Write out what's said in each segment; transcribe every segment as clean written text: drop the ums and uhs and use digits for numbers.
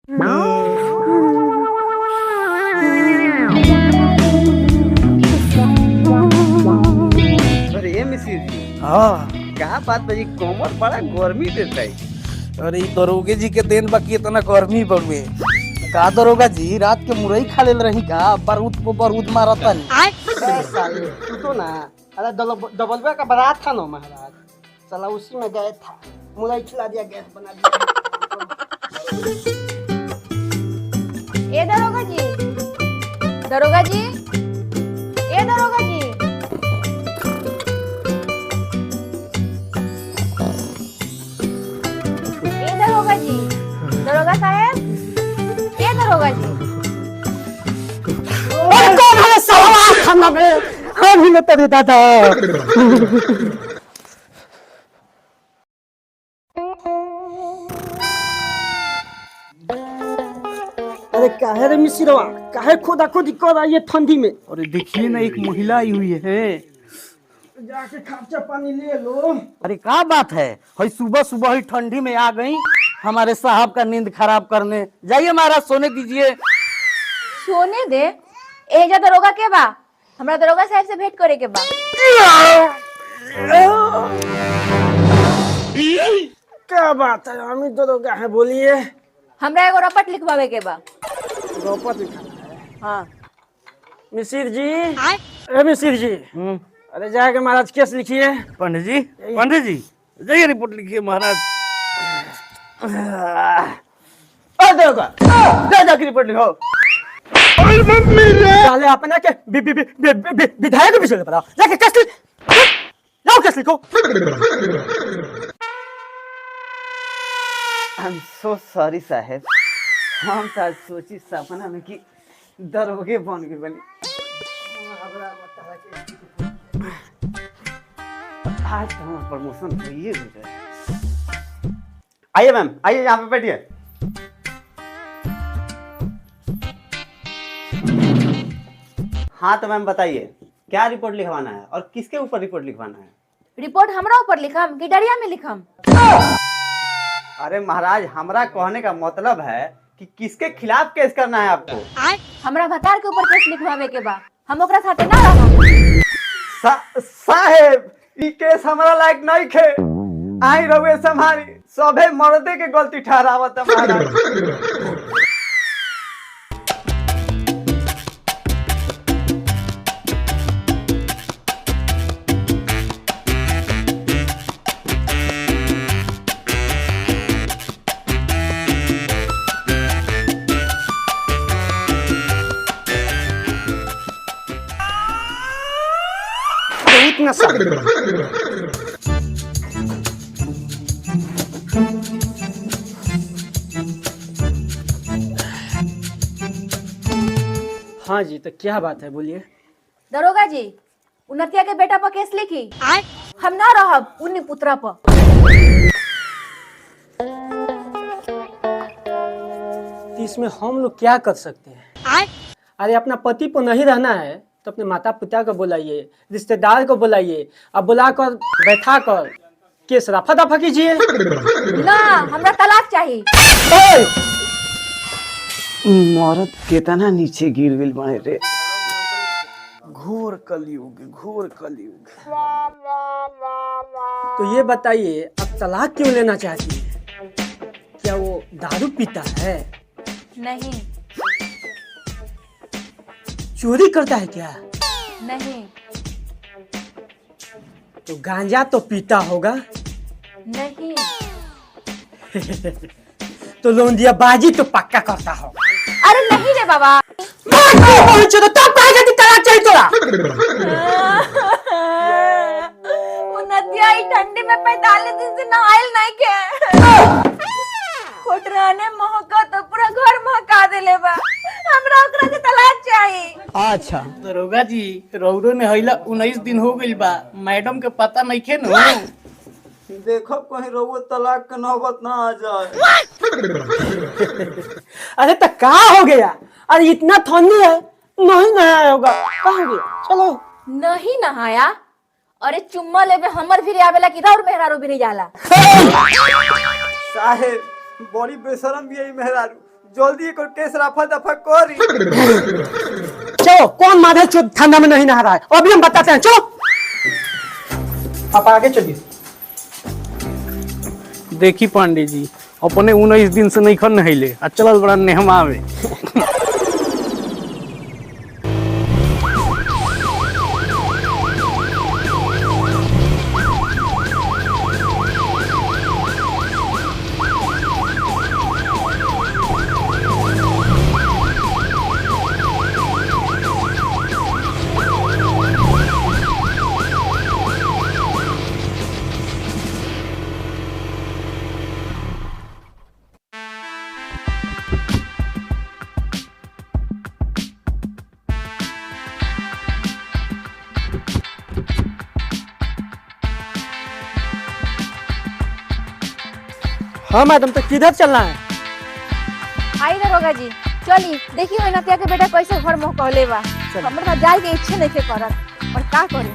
अरे ये मिसिर जी, हाँ। क्या बात भाई, कोमर बड़ा गर्मी देता है। अरे दरोगे जी के देन बाकी इतना गर्मी बढ़े का दरोगा जी रात के मुरई खा ले रही का बारूद को बारूद मारता नहीं साले तू तो ना, अरे डबलवे का बारात था ना महाराज, साला उसी में गए था, मुरई खिला दिया, गैस बना दिया। ए दरोगा जी, दरोगा जी, ए दरोगा जी, ए दरोगा जी, दरोगा साहब, ए दरोगा जी। अरे कौन है साला खाना में, हम ही लेते थे दादा। अरे काहे रे मिसिरवा, काहे खोदा खोदी कर रहा है ठंडी में? अरे देखिए ना एक महिला आई हुई है। जाके खर्चा पानी ले लो। अरे क्या बात है, हई सुबह सुबह ही ठंडी में आ गई हमारे साहब का नींद खराब करने। जाइए महाराज सोने दीजिए। सोने दे? एजा दरोगा के बा, हमरा दरोगा साहब से भेंट करे के बा। क्या बात है, हम ही दरोगा है, बोलिए। हमरा एगो रपट लिखवावे के बा। रोपत लिखाना है। हाँ। मिसिर जी, ए मिसिर जी, अरे जाके महाराज केस लिखिए। पंडित जी, पंडित जी जाइए रिपोर्ट लिखिए महाराज। दरोगा जाके रिपोर्ट लिखो। साले अपना के विधायक भी चले पड़ा, जाके केस लिख, जाओ केस लिखो। आई एम सो सॉरी साहब, हम तो आज सोची सपना में कि दरोगे बन के बनी। आज तो हमारा प्रमोशन हुई है। आइए मैम, आइए यहाँ पे बैठिए। हाँ तो मैम बताइए, क्या रिपोर्ट लिखवाना है और किसके ऊपर रिपोर्ट लिखवाना है? रिपोर्ट हमरा ऊपर लिखम कि डरिया में लिखम? अरे महाराज, हमरा कहने का मतलब है कि किसके खिलाफ केस करना है आपको। हमरा भतार के ऊपर केस लिखवावे के बा, हम ओकरा साथे ना रहम। साहेब ई केस हमारा लायक नहीं खे। आई रहुए संभारी, सभे मर्दे के गलती ठहरावत है महाराज। इतना सा हाँ जी, तो क्या बात है, बोलिए। दरोगा जी, उन्नतिया के बेटा पर केस लिखी, हम ना रहब उन्नी पुत्रा पर। तो इसमें हम लोग क्या कर सकते हैं? अरे अपना पति को नहीं रहना है तो अपने माता पिता को बुलाइए, रिश्तेदार को बुलाइए, अब बुलाकर बैठा कर केस रफा दफा कीजिए। ना, हमरा तलाक चाहिए। मर्द कितना नीचे गिर गई बने रे। घोर कलयुग, घोर कलयुग। तो ये बताइए, अब तलाक क्यों लेना चाहती है? क्या वो दारू पीता है? नहीं। चोरी करता है क्या? नहीं। तो गांजा तो पीता होगा? नहीं। तो लोंदिया बाजी तो पक्का करता होगा? अरे नहीं रे बाबा। उन्नतिया ठंडी में 45 दिन से नहाइल नहीं के। कोटरा ने महका तो पूरा घर महका देले बा। हमरा ओकरा के तलाक चाहिए। अच्छा दरोगा जी, रौरो ने हइला 19 दिन हो गइल बा, मैडम के पता नहीं खे न। देखो कहीं रहुए तलाक के नौबत ना आ जाए। अरे तो क्या हो गया? अरे इतना ठंडी है, नहीं नहाया होगा, कहाँ गया? चलो। नहीं नहाया? अरे चुम्मा लेवे हमर भी आवेला कि और मेहरारू भी नहीं जाला। साहेब बड़ी बेशरम भी है मेहरारू, जल्दी एक केस रफा दफा करी। चलो कौन माधे चो ठंडा में नहीं नहा रहा है अभी हम बताते हैं। चलो आप आगे चलिए। देखी पांडे जी अपने 19 दिन से नहीं खन नहिले आ चलल बड़ा नेहमा में। हाँ मैडम तो किधर चलना है? आई दरोगा जी चली देखी हो नतिया के बेटा कैसे घर मोह कहले बा। हमरा जाए के इच्छा नहीं के करत पर का करी।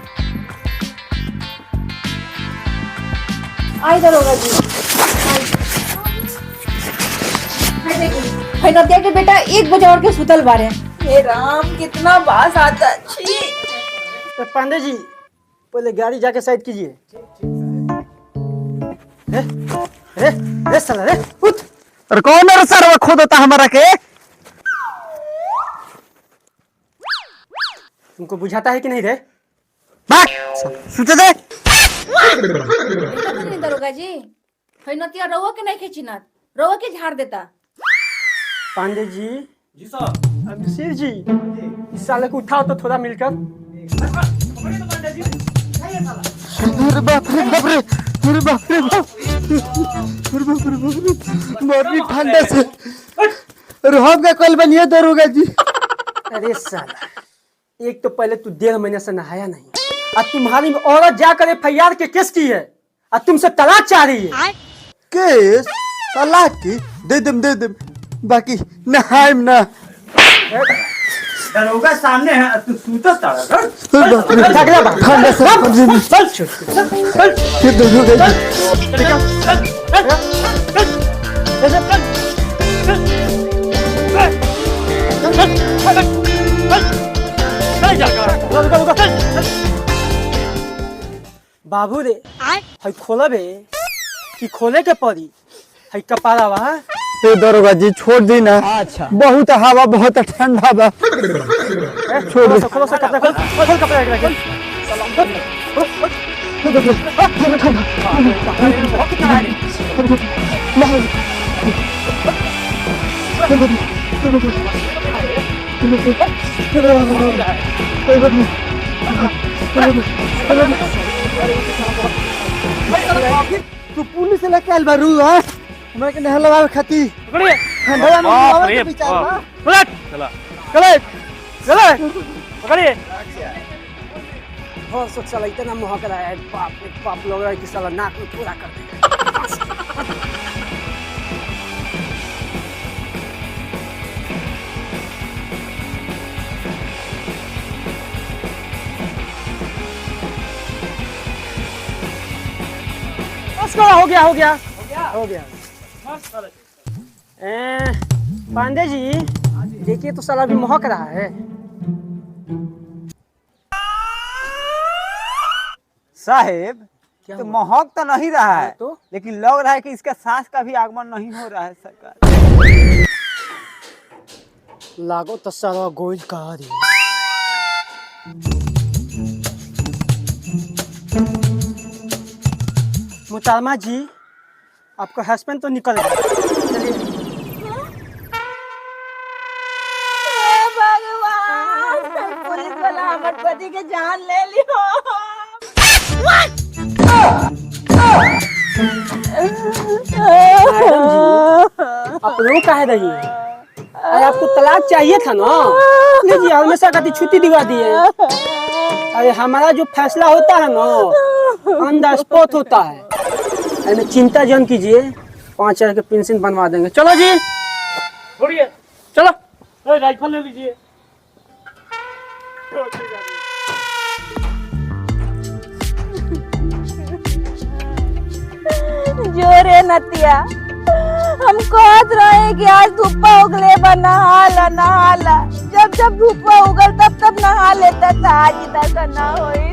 आई दरोगा जी हाय देखी है नतिया के बेटा 1 बजे और के सुतल बारे। हे राम कितना बास आता छी। तो पांडे जी पहले गाड़ी जाके साइड कीजिए। रे साला रे उठ। अरे कौन है सर खोद होता हमारा के? तुमको बुझाता है कि नहीं रे? सुते दे। दरोगा जी है नतिया रहुआ के नहीं खिचिनत रहुआ के झाड़ देता। पांडे जी अभिषेक जी इस साले को उठाओ तो थोड़ा मिलकर। अरे बाप रे बाप रे अरे बाप रे बाप मरनी ठंडा से। अरे हम क्या कल बनिए दरोगा जी? अरे साला एक तो पहले तू 1.5 महीने से नहाया नहीं और तुम्हारी औरत जाकर FIR के केस की है और तुमसे तलाक चाह रही है। केस तलाक की दे दे बाकी नहाइम ना। दरोगा सामने है तू सूता तारा। ठंडा से दरोगा बाबू रे है खोलबे कि खोले के पड़ी है कपारावा। दरोगा जी छोड़ दी ना। अच्छा बहुत हवा बहुत ठंडा बा। छोड़ खोलो से कपड़ा खोल कपड़ा रख। तू पुलिस से लेके आइल बारू हां हमरा के नहलवा खाती ठंडा में आवे के विचार बा। पलट चले पकड़िए। हो सोच साला इतना महक रहा है बाप रे बाप लग रहा है कि साला नाक में पूरा कर देगा। हो गया। पांडे जी देखिए तो साला भी महक रहा है। साहेब तो महक तो नहीं रहा है तो? लेकिन लग रहा है कि इसका सांस का भी आगमन नहीं हो रहा है सरकार। लागो तो साला गोल का रही। मुतारमा जी आपका हस्बैंड तो निकल गया। चलिए भगवान पुलिस वाला हमर पति के जान ले लियो। आप रो काहे रही है? अरे आपको तलाक चाहिए था ना, लीजिए हमेशा खाती छुट्टी दिवा दी है। अरे हमारा जो फैसला होता है ना ऑन द स्पॉट होता है। अरे चिंता जन कीजिए 5,000 के पेंशन बनवा देंगे। चलो जी छोड़िए चलो राइफल ले लीजिए। जोरे नतिया हम कहत रहे कि आज धूपा उगले बा नहाला जब जब धूपा उगल तब नहा लेता था, आज तक ना होई।